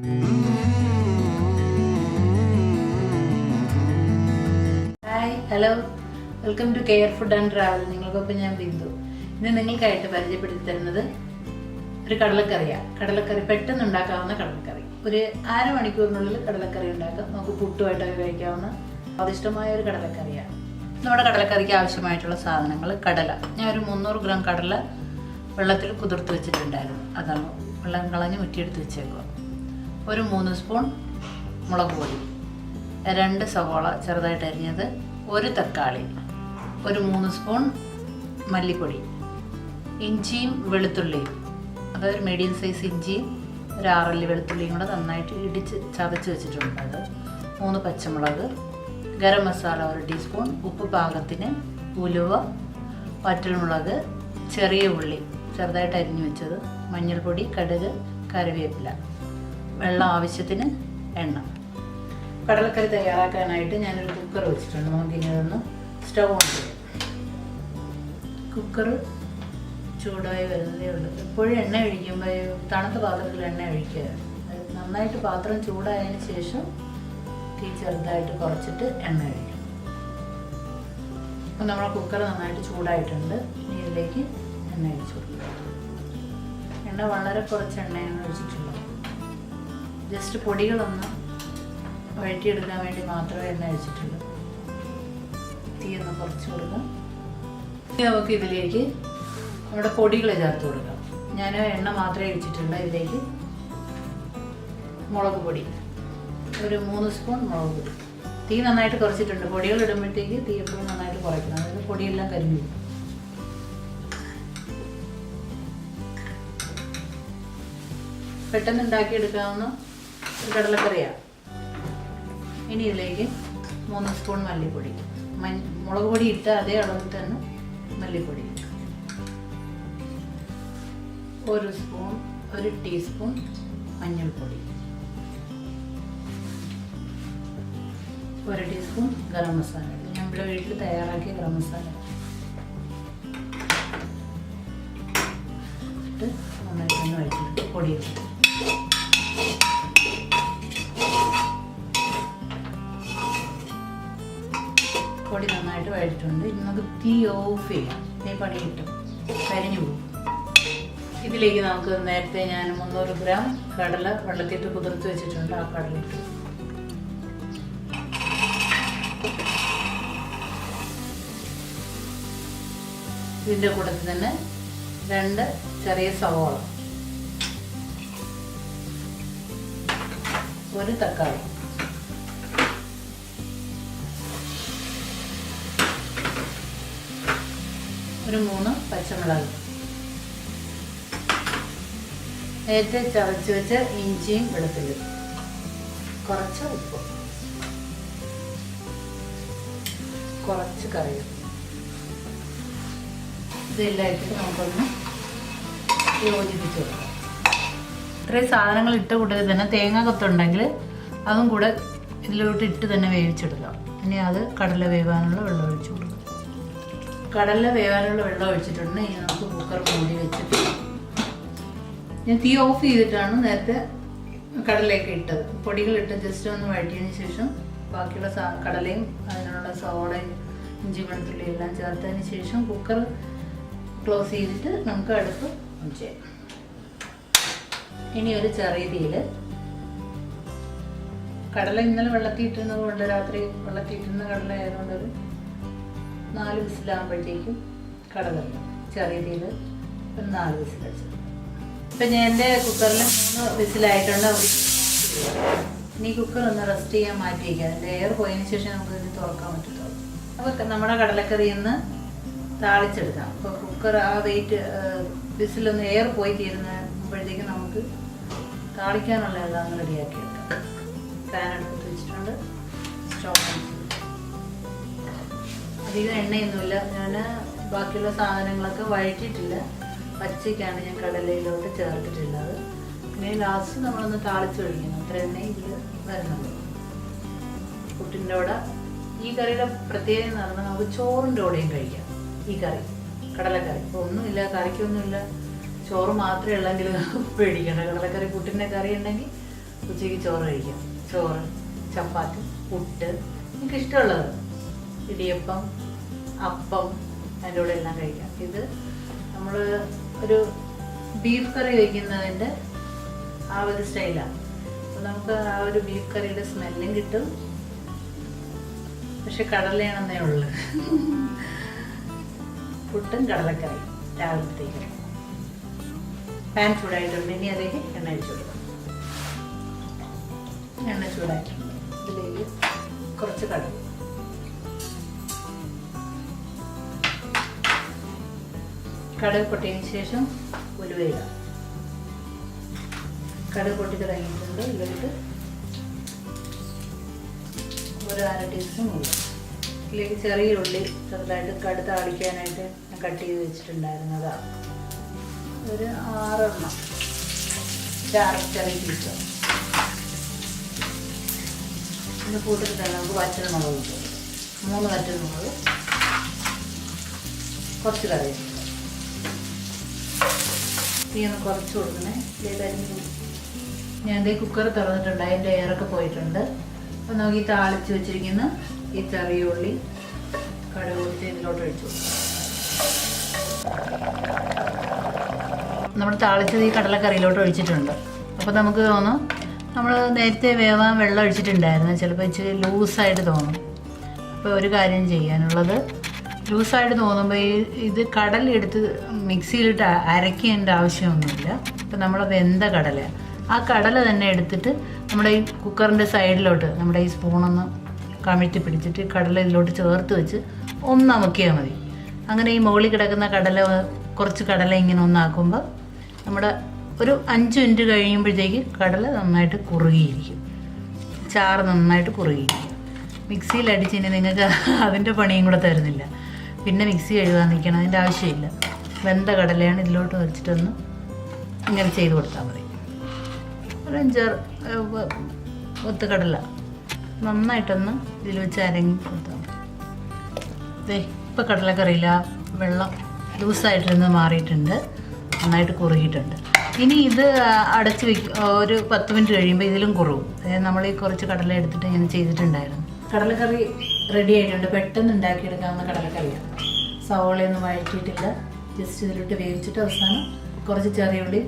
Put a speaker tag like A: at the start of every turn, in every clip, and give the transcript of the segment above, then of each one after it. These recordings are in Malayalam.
A: Hi, hello, welcome to care food and travel. നിങ്ങൾക്കൊപ്പം ഞാൻ ബിന്ദു. ഇന്ന് നിങ്ങൾക്കായിട്ട് പരിചയപ്പെടുത്തി തരുന്നത് ഒരു കടലക്കറിയാണ്. കടലക്കറി പെട്ടെന്ന് ഉണ്ടാക്കാവുന്ന കടലക്കറി. ഒരു അരമണിക്കൂറിനുള്ളിൽ കടലക്കറി ഉണ്ടാക്കാം. നമുക്ക് പുട്ടുമായിട്ടൊക്കെ കഴിക്കാവുന്ന സ്വാദിഷ്ടമായ ഒരു കടലക്കറിയാണ്. നമ്മുടെ കടലക്കറിക്ക് ആവശ്യമായിട്ടുള്ള സാധനങ്ങൾ: കടല. ഞാൻ ഒരു 300 ഗ്രാം കടല വെള്ളത്തിൽ കുതിർത്ത് വെച്ചിട്ടുണ്ടായിരുന്നു. അതാണ് വെള്ളം കളഞ്ഞ് മുറ്റിയെടുത്ത് വെച്ചേക്കുക. ഒരു 3 സ്പൂൺ മുളക് പൊടി, 2 സവോള ചെറുതായിട്ട് അരിഞ്ഞത്, ഒരു തക്കാളി, ഒരു 3 സ്പൂൺ മല്ലിപ്പൊടി, ഇഞ്ചിയും വെളുത്തുള്ളിയും, അതൊരു മീഡിയം സൈസ് ഇഞ്ചിയും ഒരു 6 അല്ലി വെളുത്തുള്ളിയും കൂടെ നന്നായിട്ട് ഇടിച്ച് ചതച്ച് വെച്ചിട്ടുണ്ട്. അത് 3 പച്ചമുളക്, ഗരം മസാല 1 ടീസ്പൂൺ, ഉപ്പ് പാകത്തിന്, ഉലുവ, വറ്റൽമുളക്, ചെറിയ ഉള്ളി ചെറുതായിട്ട് അരിഞ്ഞു വെച്ചത്, മഞ്ഞൾപ്പൊടി, കടുക്, കറിവേപ്പില, വെള്ളം ആവശ്യത്തിന്, എണ്ണ. കടലക്കറി തയ്യാറാക്കാനായിട്ട് ഞാനൊരു കുക്കർ വെച്ചിട്ടുണ്ട്. നമുക്കിനി അതൊന്ന് സ്റ്റവ് ഓൺ ചെയ്യാം. കുക്കർ ചൂടായി വരുന്നതേ ഉള്ളൂ. എപ്പോഴും എണ്ണ ഒഴിക്കുമ്പോൾ തണുത്ത പാത്രത്തിൽ എണ്ണ ഒഴിക്കുക. നന്നായിട്ട് പാത്രം ചൂടായതിന് ശേഷം തീ ചെറുതായിട്ട് കുറച്ചിട്ട് എണ്ണ ഒഴിക്കും. അപ്പം നമ്മുടെ കുക്കർ നന്നായിട്ട് ചൂടായിട്ടുണ്ട്. ഇനി ഇതിലേക്ക് എണ്ണ ഒഴിച്ചു കൊടുക്കുക. എണ്ണ വളരെ കുറച്ച് എണ്ണയാണ് ഒഴിച്ചിട്ടുള്ളത്. ജസ്റ്റ് പൊടികളൊന്ന് വഴറ്റിയെടുക്കാൻ വേണ്ടി മാത്രമേ എണ്ണ ഒഴിച്ചിട്ടുള്ളൂ. തീ ഒന്ന് കുറച്ച് കൊടുക്കാം. ഇനി നമുക്ക് ഇതിലേക്ക് നമ്മുടെ പൊടികൾ ചേർത്ത് കൊടുക്കാം. ഞാൻ എണ്ണ മാത്രമേ ഒഴിച്ചിട്ടുള്ളൂ. ഇതിലേക്ക് മുളക് പൊടി, ഒരു 3 സ്പൂൺ മുളക് പൊടി. തീ നന്നായിട്ട് കുറച്ചിട്ടുണ്ട്. പൊടികൾ ഇടുമ്പോഴത്തേക്ക് തീ എപ്പോഴും നന്നായിട്ട് കുറയ്ക്കണം. അതായത് പൊടിയെല്ലാം കരിഞ്ഞു. പെട്ടെന്ന് ഉണ്ടാക്കിയെടുക്കാവുന്ന ഒരു കടലക്കറിയാണ്. ഇനി ഇതിലേക്ക് 3 സ്പൂൺ മല്ലിപ്പൊടി, മുളക് പൊടി ഇട്ട അതേ അളവിൽ തന്നെ മല്ലിപ്പൊടി, 1 ടീസ്പൂൺ മഞ്ഞൾപ്പൊടി, 1 ടീസ്പൂൺ ഗരം മസാല. നമ്മുടെ വീട്ടിൽ തയ്യാറാക്കിയ ഗരം മസാല ഇട്ട് നന്നായിട്ടൊന്ന് വഴറ്റിയിട്ട് പൊടിയിട്ട് പൊടി നന്നായിട്ട് വഴറ്റിട്ടുണ്ട്. ഇനി നമുക്ക് തീ ഓഫ് ചെയ്യാം. ഈ പണി കിട്ടും, കരിഞ്ഞു പോകും. ഇതിലേക്ക് നമുക്ക് നേരത്തെ ഞാൻ 300 ഗ്രാം കടല വെള്ളത്തിട്ട് കുതിർത്ത് വെച്ചിട്ടുണ്ട്. ആ കടല ഇട്ടു. ഇതിൻ്റെ കൂട്ടത്തിൽ തന്നെ 2 ചെറിയ സവോള, 1 തക്കാളി, ഒരു 3 പച്ചമുളക്, നേരത്തെ ചതച്ച് വെച്ച ഇഞ്ചിയും വെളുത്തുള്ളിയും, കുറച്ച് ഉപ്പ്, കുറച്ച് കറിവേപ്പില. ഇതെല്ലാം ഇട്ടിട്ട് നമുക്കൊന്ന് യോജിപ്പിച്ച് കൊടുക്കാം. ഇത്രയും സാധനങ്ങൾ ഇട്ട കൂട്ടത്തിൽ തന്നെ തേങ്ങ കൊത്തുണ്ടെങ്കിൽ അതും കൂടെ ഇതിലോട്ട് ഇട്ട് തന്നെ വേവിച്ചെടുക്കാം. ഇനി അത് കടല വേവാനുള്ള വെള്ളം ഒഴിച്ചു കൊടുക്കാം. കടല വേവാനുള്ള വെള്ളം ഒഴിച്ചിട്ടുണ്ട്. ഇനി നമുക്ക് കുക്കർ മൂടി വെച്ചിട്ട് ഞാൻ തീ ഓഫ് ചെയ്തിട്ടാണ് നേരത്തെ കടലയൊക്കെ ഇട്ടത്. പൊടികളിട്ട് ജസ്റ്റ് ഒന്ന് വഴറ്റിയതിന് ശേഷം ബാക്കിയുള്ള കടലയും അതിനുള്ള സവോളയും ഇഞ്ചി വെളുത്തുള്ളി എല്ലാം ചേർത്തതിന് ശേഷം കുക്കർ ക്ലോസ് ചെയ്തിട്ട് നമുക്ക് അടുപ്പ് ഓൺ ചെയ്യാം. ഇനി ഒരു ചെറിയ തീയിൽ കടല ഇന്നലെ വെള്ളത്തിയിട്ടിരുന്നത് കൊണ്ട്, രാത്രി വെള്ളത്തിയിട്ടിരുന്ന കടല ആയതുകൊണ്ട് ഒരു 4 വിസിലാകുമ്പോഴത്തേക്കും കടല ചെറിയ തീയിൽ ഒരു 4 വിസിൽ വെച്ചത്. ഇപ്പം ഞാൻ എൻ്റെ കുക്കറിൽ 3 വിസിലായിട്ടുണ്ട്. ഇനി കുക്കർ ഒന്ന് റെസ്റ്റ് ചെയ്യാൻ മാറ്റി വയ്ക്കുക. അതിൻ്റെ എയർ പോയതിന് ശേഷം നമുക്ക് ഇതിന് തുറക്കാൻ പറ്റത്തുള്ളൂ. അപ്പോൾ നമ്മുടെ കടലക്കറി ഒന്ന് താളിച്ചെടുക്കാം. അപ്പോൾ കുക്കർ ആ വെയിറ്റ് വിസിലൊന്ന് എയർ പോയി തീരുമ്പോഴത്തേക്കും നമുക്ക് താളിക്കാനുള്ള എല്ലാം റെഡിയാക്കി എടുക്കാം. പാൻ എടുത്ത് വെച്ചിട്ടുണ്ട്. സ്റ്റവ് അധികം എണ്ണയൊന്നുമില്ല. ഞാൻ ബാക്കിയുള്ള സാധനങ്ങളൊക്കെ വഴറ്റിയിട്ടില്ല. പച്ചയ്ക്കാണ് ഞാൻ കടലയിലോട്ട് ചേർത്തിട്ടുള്ളത്. പിന്നെ ലാസ്റ്റ് നമ്മളൊന്ന് താളിച്ച് ഒഴിക്കണം. അത്ര എണ്ണ ഇതിൽ വരുന്നുള്ളൂ. പുട്ടിൻ്റെ കൂടെ ഈ കറിയുടെ പ്രത്യേകത എന്ന് പറഞ്ഞാൽ നമുക്ക് ചോറിൻ്റെ കൂടെയും കഴിക്കാം. ഈ കറി കടലക്കറി ഇപ്പോൾ ഒന്നുമില്ല, കറിക്കൊന്നുമില്ല, ചോറ് മാത്രമേ ഉള്ളെങ്കിൽ പേടിക്കണ്ട. കടലക്കറി പുട്ടിൻ്റെ കറി ഉണ്ടെങ്കിൽ ഉച്ചയ്ക്ക് ചോറ് കഴിക്കാം. ചോറ്, ചപ്പാത്തി, പുട്ട്, നിങ്ങൾക്ക് ഇഷ്ടമുള്ളത്, ഇടിയപ്പം, അപ്പം, അതിൻ്റെ കൂടെ എല്ലാം കഴിക്കാം. ഇത് നമ്മൾ ഒരു ബീഫ് കറി വയ്ക്കുന്നതിൻ്റെ ആ ഒരു സ്റ്റൈലാണ്. അപ്പോൾ നമുക്ക് ആ ഒരു ബീഫ് കറിയുടെ സ്മെല്ലും കിട്ടും. പക്ഷെ കടലയാണെന്നേ ഉള്ളു. പുട്ടും കടലക്കറിയും രാവിലത്തേക്ക്. പാൻ ചൂടായിട്ടുണ്ട്. ഇനി അതിലേക്ക് എണ്ണ ഒഴിച്ചു കൊടുക്കാം. എണ്ണ ചൂടായിട്ടുണ്ട്. ഇതിലേക്ക് കുറച്ച് കടുക്, കടുക് പൊട്ടിയതിന് ശേഷം ഉലുവ ഇടാം. കടുക് പൊട്ടി തുടങ്ങിയിട്ടുണ്ട്. ഇതിലേക്ക് ഒരു 1/2 ടീസ്പൂൺ ഉള്ളി. ഇതിലേക്ക് ചെറിയ ഉള്ളി ചെറുതായിട്ട് കടുക് താളിക്കാനായിട്ട് കട്ട് ചെയ്ത് വെച്ചിട്ടുണ്ടായിരുന്നതാണ്. ഒരു 6 എണ്ണം, 6 ചെറിയ പീസ്. ഇതിൻ്റെ കൂട്ടത്തിൽ തന്നെ നമുക്ക് വറ്റൽമുളക് കിട്ടും. 3 വറ്റൽമുളക്, കുറച്ച് കറിവേപ്പില. തീ ഒന്ന് കുറച്ച് കൊടുക്കണേ. ഞാൻ ഇതേ കുക്കർ തുറന്നിട്ടുണ്ട്. അതിൻ്റെ എയറൊക്കെ പോയിട്ടുണ്ട്. അപ്പോൾ നമുക്ക് ഈ താളിച്ച് വെച്ചിരിക്കുന്ന ഈ ചെറിയ ഉള്ളി കടുക് പൊട്ടിച്ച് ഇതിലോട്ട് ഒഴിച്ചു കൊടുക്കും. നമ്മൾ താളിച്ചത് ഈ കടലക്കറിയിലോട്ട് ഒഴിച്ചിട്ടുണ്ട്. അപ്പോൾ നമുക്ക് തോന്നും നമ്മൾ നേരത്തെ വേവാൻ വെള്ളം ഒഴിച്ചിട്ടുണ്ടായിരുന്നു, ചിലപ്പോൾ ഇച്ചിരി ലൂസായിട്ട് തോന്നും. അപ്പോൾ ഒരു കാര്യം ചെയ്യാനുള്ളത്, ലൂസായിട്ട് തോന്നുമ്പോൾ ഇത് കടലെടുത്ത് മിക്സിയിലിട്ട് അരയ്ക്കേണ്ട ആവശ്യമൊന്നുമില്ല. ഇപ്പം നമ്മൾ വെന്ത കടല, ആ കടല തന്നെ എടുത്തിട്ട് നമ്മുടെ ഈ കുക്കറിൻ്റെ സൈഡിലോട്ട് നമ്മുടെ ഈ സ്പൂണൊന്ന് കമിഴ്ത്തി പിടിച്ചിട്ട് കടല ഇതിലോട്ട് ചേർത്ത് വെച്ച് ഒന്ന് അമക്കിയാൽ മതി. അങ്ങനെ ഈ മുകളിൽ കിടക്കുന്ന കടല, കുറച്ച് കടല ഇങ്ങനെ ഒന്നാക്കുമ്പോൾ നമ്മുടെ ഒരു 5 മിനിറ്റ് കഴിയുമ്പോഴത്തേക്ക് കടല നന്നായിട്ട് കുറുകിയിരിക്കും, ചാറ് നന്നായിട്ട് കുറുകിയിരിക്കും. മിക്സിയിൽ അടിച്ചിനി നിങ്ങൾക്ക് അതിൻ്റെ പണിയും കൂടെ തരുന്നില്ല. പിന്നെ മിക്സി കഴുകാൻ നിൽക്കണം, അതിൻ്റെ ആവശ്യമില്ല. വെന്ത കടലയാണ് ഇതിലോട്ട് വെച്ചിട്ടൊന്ന് ഇങ്ങനെ ചെയ്ത് കൊടുത്താൽ മതി. ഒരു 5 ഒത്ത് കടല നന്നായിട്ടൊന്ന് ഇതിൽ വെച്ച് അരങ്ങി കൊടുത്താൽ മതി. ദേ ഇപ്പോൾ കടലക്കറിയില്ല, വെള്ളം ലൂസായിട്ടിരുന്ന് മാറിയിട്ടുണ്ട്, നന്നായിട്ട് കുറുകിയിട്ടുണ്ട്. ഇനി ഇത് അടച്ച് വയ്ക്കും. ഒരു 10 മിനിറ്റ് കഴിയുമ്പോൾ ഇതിലും കുറവും. അതായത് നമ്മൾ ഈ കുറച്ച് കടല എടുത്തിട്ട് ഇങ്ങനെ ചെയ്തിട്ടുണ്ടായിരുന്നു. കടലക്കറി റെഡി ആയിട്ടുണ്ട്. പെട്ടെന്ന് ഉണ്ടാക്കിയെടുക്കാവുന്ന കടലക്കറിയാണ്. സവോളയൊന്നും വഴറ്റിയിട്ടില്ല, ജസ്റ്റ് ഇതിലിട്ട് വേവിച്ചിട്ട് അവസാനം കുറച്ച് ചെറിയ ഉള്ളി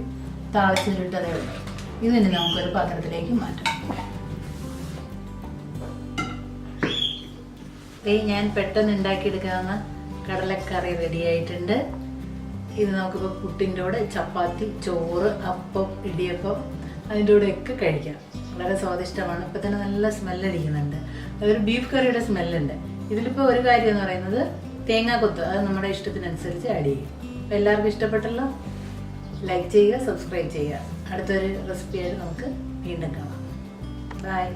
A: താളിച്ചിട്ട് അതേ ഉള്ളൂ. ഇത് തന്നെ നമുക്കൊരു പാത്രത്തിലേക്ക് മാറ്റാം. ഞാൻ പെട്ടെന്ന് ഉണ്ടാക്കിയെടുക്കാവുന്ന കടലക്കറി റെഡി ആയിട്ടുണ്ട്. ഇത് നമുക്കിപ്പോൾ പുട്ടിൻ്റെ കൂടെ, ചപ്പാത്തി, ചോറ്, അപ്പം, ഇടിയപ്പം, അതിൻ്റെ കൂടെയൊക്കെ കഴിക്കാം. വളരെ സ്വാദിഷ്ടമാണ്. ഇപ്പം തന്നെ നല്ല സ്മെല്ലടിക്കുന്നുണ്ട്. അതൊരു ബീഫ് കറിയുടെ സ്മെല്ലുണ്ട്. ഇതിലിപ്പോൾ ഒരു കാര്യം എന്ന് പറയുന്നത് തേങ്ങാക്കൊത്ത്, അത് നമ്മുടെ ഇഷ്ടത്തിനനുസരിച്ച് ആഡ് ചെയ്യും. അപ്പോൾ എല്ലാവർക്കും ഇഷ്ടപ്പെട്ടല്ലോ. ലൈക്ക് ചെയ്യുക, സബ്സ്ക്രൈബ് ചെയ്യുക. അടുത്തൊരു റെസിപ്പിയായിട്ട് നമുക്ക് വീണ്ടും കാണാം. ബൈ.